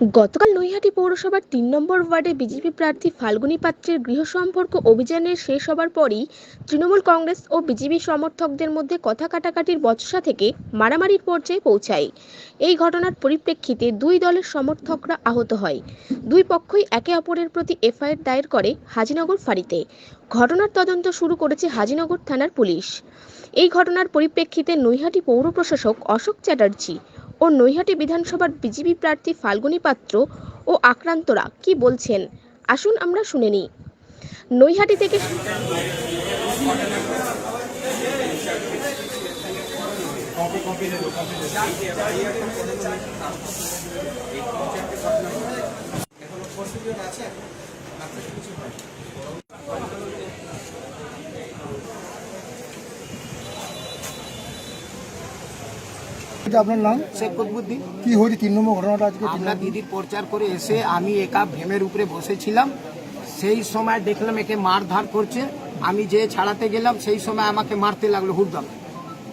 গতকাল নৈহাটি পৌরসভার ৩ নম্বর ওয়ার্ডে বিজেপি প্রার্থী ফাল্গুনী পাত্রের গৃহ সম্পর্ক অভিযানের শেষ হবার পরই তৃণমূল কংগ্রেস ও বিজেপি সমর্থকদের মধ্যে কথা কাটাকাটির বচসা থেকে মারামারির পর্যায়ে পৌঁছায়। এই ঘটনার পরিপ্রেক্ষিতে দুই দলের সমর্থকরা আহত হয়। দুই পক্ষই একে অপরের প্রতি এফআইআর দায়ের করে হাজিনগর ফাঁড়িতে। ঘটনার তদন্ত শুরু করেছে হাজিনগর থানার পুলিশ। এই ঘটনার পরিপ্রেক্ষিতে নৈহাটি পৌর প্রশাসক অশোক চ্যাটার্জি ও নৈহাটি বিধানসভার বিজেপি প্রার্থী ফাল্গুনী পাত্র ও আক্রান্তরা কি বলছেন আসুন আমরা শুনে নিই। নৈহাটি থেকে আপনার নাম শেখ কুতুবুদ্দিন। কি হয়েছে ৩ নম্বর ঘটনাটা আজকে? আমরা দিদির প্রচার করে এসে আমি একা ভেমের উপরে বসেছিলাম, সেই সময় দেখলাম একে মারধর করছে। আমি যে ছাড়াতে গেলাম সেই সময় আমাকে মারতে লাগলো হুড়দম।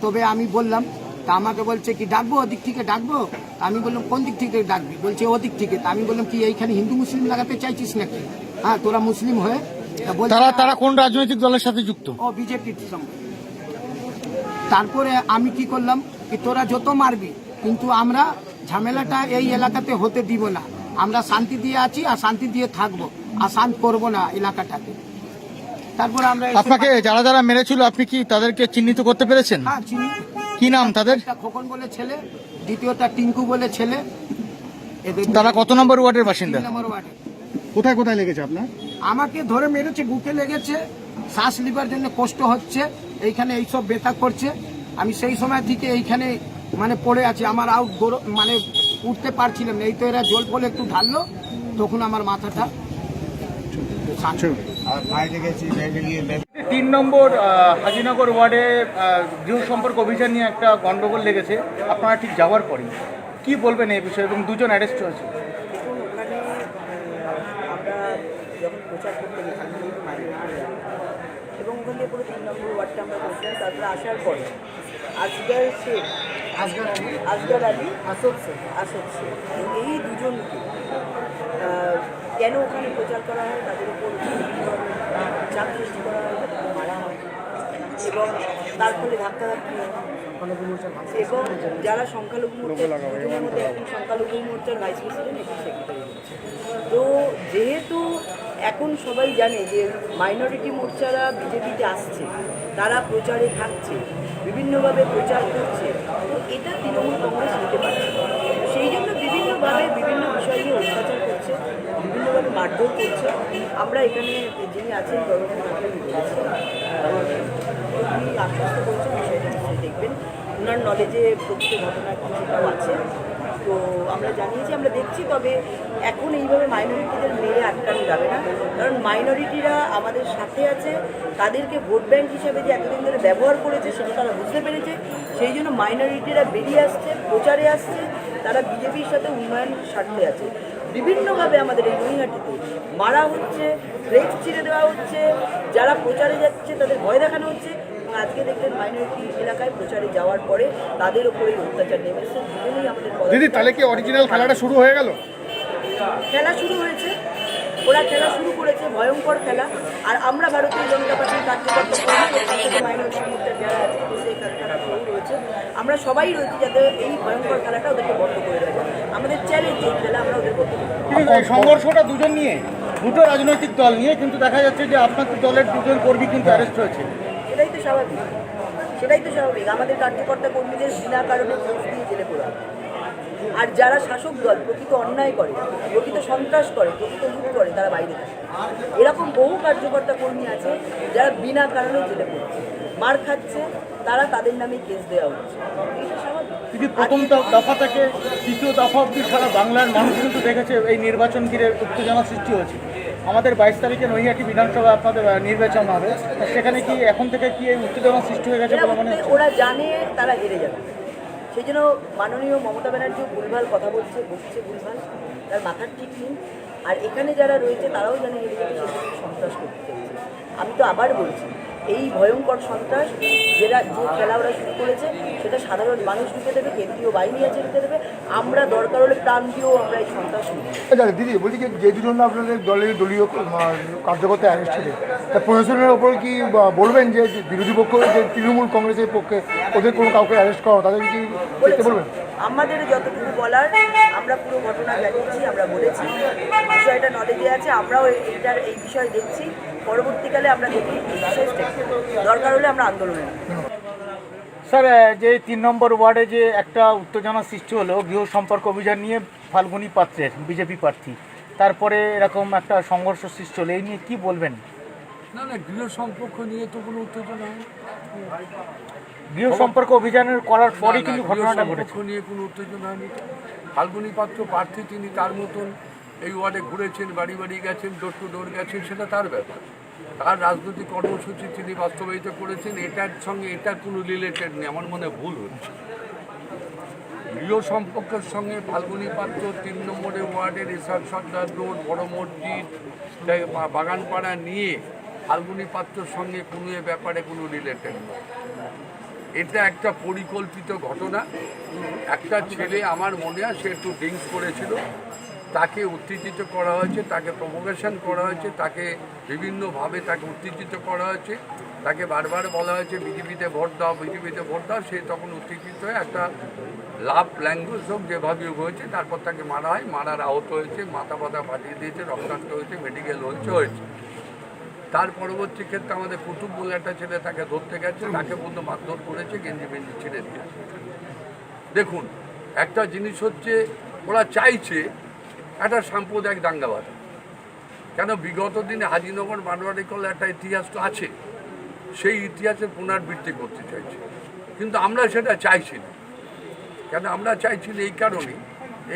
তবে আমি বললাম, তা আমাকে বলছে কি ডাকবো, ওদিক থেকে ডাকবো? আমি বললাম কোন দিক থেকে ডাকবি? বলছে ওদিক থেকে। তা আমি বললাম কি এইখানে হিন্দু মুসলিম লাগাতে চাইছিস নাকি? হ্যাঁ, তোরা মুসলিম হয়ে তারা কোন রাজনৈতিক দলের সাথে যুক্ত? ও বিজেপির সঙ্গে। তারপরে আমি কি করলাম কি তোরা যত মারবি, কিন্তু আমরা ঝামেলাটা এই এলাকাতে হতে দিব না। আমরা শান্তি দিয়ে আছি আর শান্তি দিয়ে থাকবো, আর শান্ত করবো না এলাকাটাকে। তারপর আমরা আপনাকে যারা যারা মেরেছিল আপনি কি তাদেরকে চিহ্নিত করতে পেরেছেন? হ্যাঁ চিনি। কি নাম তাদের? একটা খোকন বলে ছেলে, দ্বিতীয়টা টিঙ্কু বলে ছেলে। তারা কত নম্বর ওয়ার্ডের বাসিন্দা? 3 নম্বর ওয়ার্ডে। কোথায় কোথায় লেগেছে আপনার? আমাকে ধরে মেরেছে, বুকে লেগেছে, শ্বাস লিবার জন্য কষ্ট হচ্ছে, এইখানে এইসব ব্যথা করছে। আমি সেই সময় থেকে এইখানে মানে পড়ে আছি, আমার মানে উঠতে পারছিলাম না। এই তো এরা জল ফলে একটু ঢাললো, তখন আমার মাথাটা ৩ নম্বর হাজিনগর ওয়ার্ডে গৃহ সম্পর্ক অভিযান নিয়ে একটা গন্ডগোল লেগেছে আপনারা ঠিক যাওয়ার পরেই, কি বলবেন এই বিষয়ে? এবং দুজন অ্যারেস্ট হয়েছে। ওখানে আমরা যখন প্রচার করতে গেছিলাম এবং ওখান থেকে পুরো 3 নম্বর ওয়ার্ডটা আমরা করছিলাম। তারপরে আসার পরে আসগর আলী, আসফ শেখ এই দুজনকে কেন ওখানে প্রচার করা হয়, তাদের উপর চাপ সৃষ্টি করা হয়, মারা হয় এবং তার ফলে ধাক্কাধাক্কি হয়। এবং যারা সংখ্যালঘু মোর্চার দুজনের মধ্যে একজন সংখ্যালঘু মোর্চার ভাইস প্রেসিডেন্ট, একজন সেক্রেটারি। তো যেহেতু এখন সবাই জানে যে মাইনরিটি মোর্চারা বিজেপিতে আসছে, তারা প্রচারে থাকছে, বিভিন্নভাবে প্রচার করছে, তো এটা তৃণমূল কংগ্রেস নিতে পারছে। সেই জন্য বিভিন্নভাবে বিভিন্ন বিষয় নিয়ে অত্যাচার করছে, বিভিন্নভাবে মারধর করছে। আমরা এখানে যিনি আছেন গভর্নমেন্ট বলেছি, উনি আশ্বস্ত করছেন বিষয়টা নিশ্চয়ই দেখবেন। ওনার নলেজে প্রকৃত ঘটনা কিছুটাও আছে, তো আমরা জানিয়েছি, আমরা দেখছি। তবে এখন এইভাবে মাইনরিটিদের মেরে আটকানো যাবে না, কারণ মাইনরিটিরা আমাদের সাথে আছে। তাদেরকে ভোট ব্যাংক হিসেবে যে এতদিন ধরে ব্যবহার করেছে সেটা তারা বুঝতে পেরেছে। সেই জন্য মাইনরিটিরা বেরিয়ে আসছে, প্রচারে আসছে, তারা বিজেপির সাথে উন্নয়ন স্বার্থে আছে। বিভিন্নভাবে আমাদের এই নৈহাটিতে মারা হচ্ছে, ফ্লেক্স ছিঁড়ে দেওয়া হচ্ছে, যারা প্রচারে যাচ্ছে তাদের ভয় দেখানো হচ্ছে। আজকে দেখলেন মাইনরিটি এলাকায় প্রচারে যাওয়ার পরে তাদের ওপরে অত্যাচার নেমেছে। দুজনেই আমাদের দিদি, তাহলে কি অরিজিনাল খেলাটা শুরু হয়ে গেল? খেলা শুরু হয়েছে, ওরা খেলা শুরু করেছে, ভয়ঙ্কর খেলা। আর আমরা ভারতীয় জনতা পার্টির কার্যকর্তা মাইনরিটি মোর্চার যারা আছে সেই তারা সবাই রয়েছে, আমরা সবাই রয়েছি যাতে এই ভয়ঙ্কর খেলাটা ওদেরকে বন্ধ করে দেওয়া যায়। আমাদের চ্যালেঞ্জ এই খেলা আমরা ওদের বন্ধ করব। সংঘর্ষটা দুজন নিয়ে, দুটো রাজনৈতিক দল নিয়ে, কিন্তু দেখা যাচ্ছে যে আপনার দলের দুজন কর্মী কিন্তু অ্যারেস্ট হয়েছে। সেটাই তো স্বাভাবিক, সেটাই তো স্বাভাবিক। আমাদের কার্যকর্তা কর্মীদের বিনা কারণে ঘুষ দিয়ে জেলে পড়া। আর যারা শাসক দল প্রকৃত অন্যায় করে, প্রকৃত সন্ত্রাস করে, প্রকৃত লুট করে, তারা বাইরে থাকে। এরকম বহু কার্যকর্তা কর্মী আছে যারা বিনা কারণে জেলে পড়ছে, মার খাচ্ছে, তাদের নামে কেস দেওয়া হচ্ছে। এটা স্বাভাবিক। কিন্তু প্রথম দফা থেকে তৃতীয় দফা অব্দি সারা বাংলার মানুষ কিন্তু দেখেছে এই নির্বাচন ঘিরে উত্তেজনা সৃষ্টি হয়েছে। আমাদের 22 তারিখে নৈহাটি বিধানসভা আপনাদের নির্বাচন হবে, সেখানে কি এখন থেকে কি এই উত্তেজনা সৃষ্টি হয়ে গেছে বলে মনে হচ্ছে? ওরা জানে তারা হেরে যাবে, সেই জন্য মাননীয় মমতা ব্যানার্জি ভুলভাল কথা বলছে, ভুলভাল, তার মাথার ঠিক নেই। আর এখানে যারা রয়েছে তারাও জানে হেরে যাবে, সেখানে সন্ত্রাস করতে চাইছে। আমি তো আবার বলছি, এই ভয়ঙ্কর সন্ত্রাস যে খেলা ওরা শুরু করেছে সেটা সাধারণ মানুষ ঢুকে দেবে, কেন্দ্রীয় বাহিনী আছে ঢুকে দেবে, আমরা দরকার হলে প্রাণ দিয়েও আমরা এই সন্ত্রাস নিই। আচ্ছা দিদি বলছি যে দুজন আপনাদের দলীয় কার্যকর্তা অ্যারেস্ট হয়েছে তা প্রশাসনের ওপর কি বলবেন যে বিরোধী পক্ষ যে তৃণমূল কংগ্রেসের পক্ষে ওদের কোনো কাউকে অ্যারেস্ট করা তাদের কি দেখতে বলবেন? আমাদের যতটুকু বলার আমরা পুরো ঘটনা জানিয়েছি, আমরা বলেছি, বিষয়টা নলেজে আছে, আমরাও এই বিষয় দেখছি, পরবর্তীকালে আমরা দেখি এই বিষয়ে দরকার হলে আমরা আন্দোলনে নামব। স্যার, যে 3 নম্বর ওয়ার্ডে যে একটা উত্তেজনা সৃষ্টি হলো গৃহ সম্পর্ক অভিযান নিয়ে ফাল্গুনী পাত্রের বিজেপি প্রার্থী, তারপরে এরকম একটা সংঘর্ষ সৃষ্টি হলো, এই নিয়ে কি বলবেন? না গৃহ সম্পর্ক নিয়ে তো কোনো উত্তেজনা নেই। গৃহ সম্পর্ক অভিযানের করার পরে কিন্তু ঘটনাটা ঘটেছে। গৃহ নিয়ে কোনো উত্তেজনা নেই। ফাল্গুনী পাত্র প্রার্থী, তিনি তার মতন এই ওয়ার্ডে ঘুরেছেন, বাড়ি বাড়ি গেছেন, ডোর টু ডোর গেছেন, সেটা তার ব্যাপার। তার রাজনৈতিক কর্মসূচি তিনি বাস্তবায়িত করেছেন, এটার সঙ্গে এটার কোনো রিলেটেড নেই, আমার মনে ভুল হচ্ছে। গৃহ সম্পর্কের সঙ্গে ফাল্গুনী পাত্র 3 নম্বরের ওয়ার্ডের এসআর সর্দার রোড, বড় মসজিদ, বাগানপাড়া নিয়ে ফাল্গুনী পাত্রর সঙ্গে কোনো এ ব্যাপারে কোনো রিলেটেড নয়। এটা একটা পরিকল্পিত ঘটনা। একটা ছেলে, আমার মনে হয় সে একটু ড্রিঙ্কস করেছিল, তাকে উত্তেজিত করা হয়েছে, তাকে প্রভোকেশন করা হয়েছে, তাকে বিভিন্নভাবে তাকে উত্তেজিত করা হয়েছে, তাকে বারবার বলা হয়েছে বিজেপিতে ভোট দাও, বিজেপিতে ভোট দাও। সে তখন উত্তেজিত হয়ে একটা লাভ ল্যাঙ্গুয়েজ হোক যেভাবে হয়েছে, তারপর তাকে মারা হয়, মারার আহত হয়েছে, মাথা ফাথা ফাটিয়ে দিয়েছে, রক্তাক্ত হয়েছে, মেডিকেল হয়েছে। তার পরবর্তী ক্ষেত্রে আমাদের কুতুব বলে একটা ছেলে তাকে ধরতে গেছে, তাকে বন্ধু মারধর করেছে, গেঞ্জি মেঞ্জি ছেড়ে দিয়েছে। দেখুন, একটা জিনিস হচ্ছে ওরা চাইছে একটা সাম্প্রদায়িক দাঙ্গা বাঁধা। কেন, বিগত দিনে হাজিনগর মারোয়ারি কল একটা ইতিহাস তো আছে, সেই ইতিহাসের পুনরাবৃত্তি করতে চাইছে, কিন্তু আমরা সেটা চাইছি না। কেন আমরা চাইছি না এই কারণেই,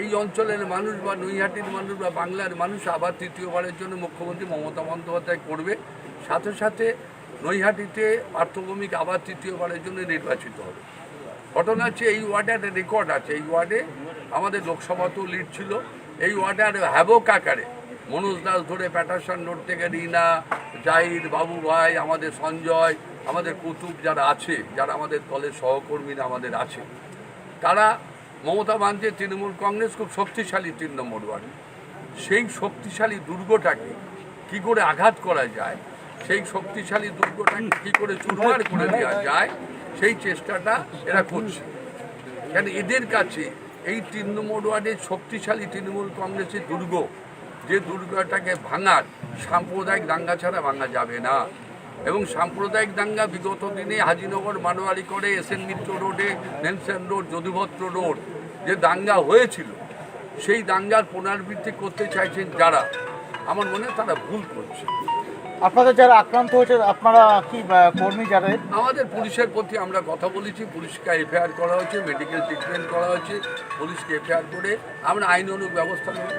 এই অঞ্চলের মানুষ বা নৈহাটির মানুষ বা বাংলার মানুষ আবার তৃতীয়বারের জন্য মুখ্যমন্ত্রী মমতা বন্দ্যোপাধ্যায় করবে, সাথে সাথে নৈহাটিতে পার্থভূমিক আবার তৃতীয়বারের জন্য নির্বাচিত হবে। ঘটনা হচ্ছে এই ওয়ার্ডে একটা রেকর্ড আছে, এই ওয়ার্ডে আমাদের লোকসভাতেও লিড ছিল, এই ওয়ার্ডে আর হ্যাভক আকারে মনোজ দাস ধরে প্যাটারসন রোড থেকে রিনা, জাহিদ, বাবু ভাই, আমাদের সঞ্জয়, আমাদের কুতুব যারা আছে, যারা আমাদের দলের সহকর্মীরা আমাদের আছে, তারা মমতা বানছে তৃণমূল কংগ্রেস খুব শক্তিশালী 3 নম্বর ওয়ার্ড, সেই শক্তিশালী দুর্গটাকে কি করে আঘাত করা যায়, সেই শক্তিশালী দুর্গটাকে কি করে চুরমার করে দেওয়া যায়, সেই চেষ্টাটা এরা করছে। কেন এদের কাছে এই 3 নম্বর ওয়ার্ডের শক্তিশালী তৃণমূল কংগ্রেসের দুর্গ, যে দুর্গটাকে ভাঙার সাম্প্রদায়িক দাঙ্গা ছাড়া ভাঙা যাবে না। এবং সাম্প্রদায়িক দাঙ্গা বিগত দিনে হাজিনগর মারোয়ারি করে এসএন মিত্র রোডে, নেলসন রোড, যদুভদ্র রোড যে দাঙ্গা হয়েছিল, সেই দাঙ্গার পুনরাবৃত্তি করতে চাইছেন যারা, আমার মনে হয় তারা ভুল করছে। আপনাদের যারা আক্রান্ত হয়েছে, আপনারা কি কর্মী যারা, আমাদের পুলিশের প্রতি আমরা কথা বলেছি, পুলিশকে এফআইআর করা হয়েছে, মেডিকেল ট্রিটমেন্ট করা হয়েছে, পুলিশকে এফআইআর করে আমরা আইনানুগ ব্যবস্থা নেব।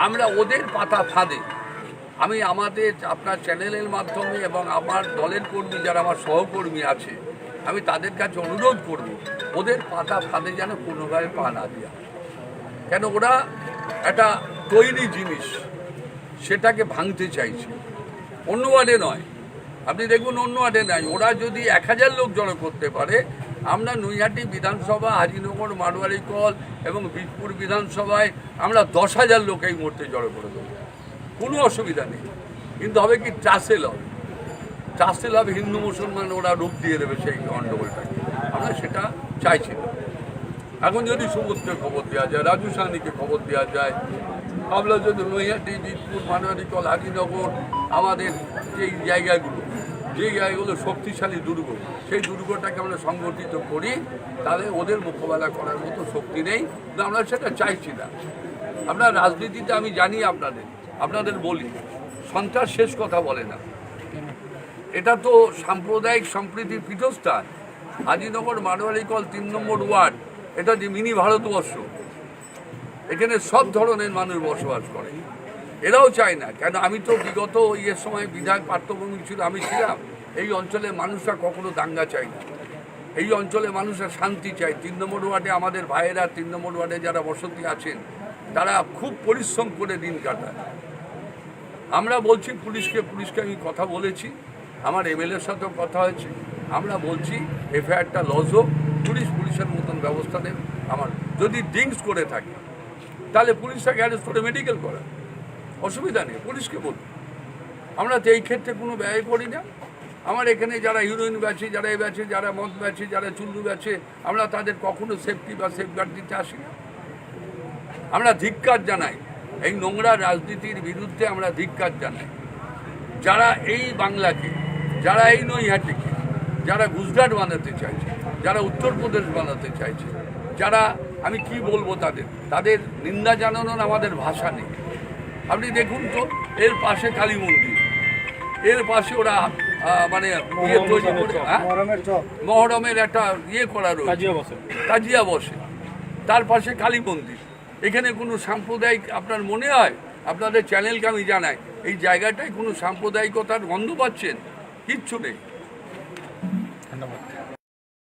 আমরা ওদের পাতা ফাঁদে, আমি আমাদের আপনার চ্যানেলের মাধ্যমে এবং আমার দলের কর্মী যারা আমার সহকর্মী আছে, আমি তাদের কাছে অনুরোধ করব ওদের পাতা ফাঁদে যেন কোনোভাবে পা না দেওয়া। কেন ওরা একটা তৈরি জিনিস, সেটাকে ভাঙতে চাইছে, অন্য ওয়ার্ডে নয়। আপনি দেখুন অন্য ওয়ার্ডে নাই, ওরা যদি 1000 লোক জড়ো করতে পারে, আমরা নৈহাটি বিধানসভা, হাজিনগর মারোয়ারি কল এবং বীজপুর বিধানসভায় আমরা 10,000 লোক এই মুহূর্তে জড়ো করে দেবো, কোনো অসুবিধা নেই। কিন্তু হবে কি, ট্রাসেল হবে, হিন্দু মুসলমান ওরা রূপ দিয়ে দেবে সেই গণ্ডগোলটাকে, আমরা সেটা চাইছি না। এখন যদি সুবোধকে খবর দেওয়া যায়, রাজু সাহানিকে খবর দেওয়া যায়, আমরা যদি নৈহাটি, বীজপুর, মারোয়ারি কল, হাজিনগর, আমাদের যেই জায়গাগুলো শক্তিশালী দুর্গ, সেই দুর্গটাকে আমরা সংগঠিত করি, তাহলে ওদের মোকাবেলা করার মতো শক্তি নেই, কিন্তু আমরা সেটা চাইছি না। আপনার রাজনীতিতে আমি জানি, আপনাদের বলি, সন্ত্রাস শেষ কথা বলে না। এটা তো সাম্প্রদায়িক সম্প্রীতির পীঠস্থান। হাজিনগর মারোয়ারি কল 3 নম্বর ওয়ার্ড, এটা যে মিনি ভারতবর্ষ, এখানে সব ধরনের মানুষ বসবাস করে, এরাও চায় না। কেন, আমি তো বিগত ইয়ের সময় বিধায়ক পার্থভূমি ছিল, আমি ছিলাম। এই অঞ্চলের মানুষরা কখনো দাঙ্গা চায় না, এই অঞ্চলের মানুষরা শান্তি চায়। 3 নম্বর ওয়ার্ডে আমাদের ভাইয়েরা, 3 নম্বর ওয়ার্ডে যারা বসতি আছেন, তারা খুব পরিশ্রম করে দিন কাটায়। আমরা বলছি পুলিশকে আমি কথা বলেছি, আমার এমএলএর সাথেও কথা হয়েছে, আমরা বলছি এফআইআরটা লজ হোক, পুলিশের মতন ব্যবস্থা নেবে। আমার যদি ড্রিঙ্কস করে থাকে তাহলে পুলিশ তাকে অ্যারেস্ট করে মেডিকেল করা, অসুবিধা নেই, পুলিশকে বলুন। আমরা তো এই ক্ষেত্রে কোনো ব্যয় করি না। আমার এখানে যারা হিরোইন বেচে, যারা এই বেচে, যারা মদ বেচে, যারা চুল্লু বেচে, আমরা তাদের কখনো সেফটি বা সেফগার্ড দিতে আসি না। আমরা ধিক্কার জানাই, এই নোংরা রাজনীতির বিরুদ্ধে আমরা ধিক্কার জানাই। যারা এই বাংলাকে, যারা এই নৈহাটিকে, যারা গুজরাট বানাতে চাইছে, যারা উত্তরপ্রদেশ বানাতে চাইছে, যারা আমি কি বলবো তাদের নিন্দা জানানোর আমাদের ভাষা নেই। আপনি দেখুন তো, এর পাশে কালী মন্দির, এর পাশে ওরা মানে ইয়ে তৈরি করে, মহরমের একটা ইয়ে করা রয়েছে, কাজিয়া বসে, তার পাশে কালী মন্দির। এখানে কোনো সাম্প্রদায়িক আপনার মনে হয়? আপনাদের চ্যানেলকে আমি জানাই, এই জায়গাটায় কোনো সাম্প্রদায়িকতার গন্ধ পাচ্ছেন? কিচ্ছু নেই।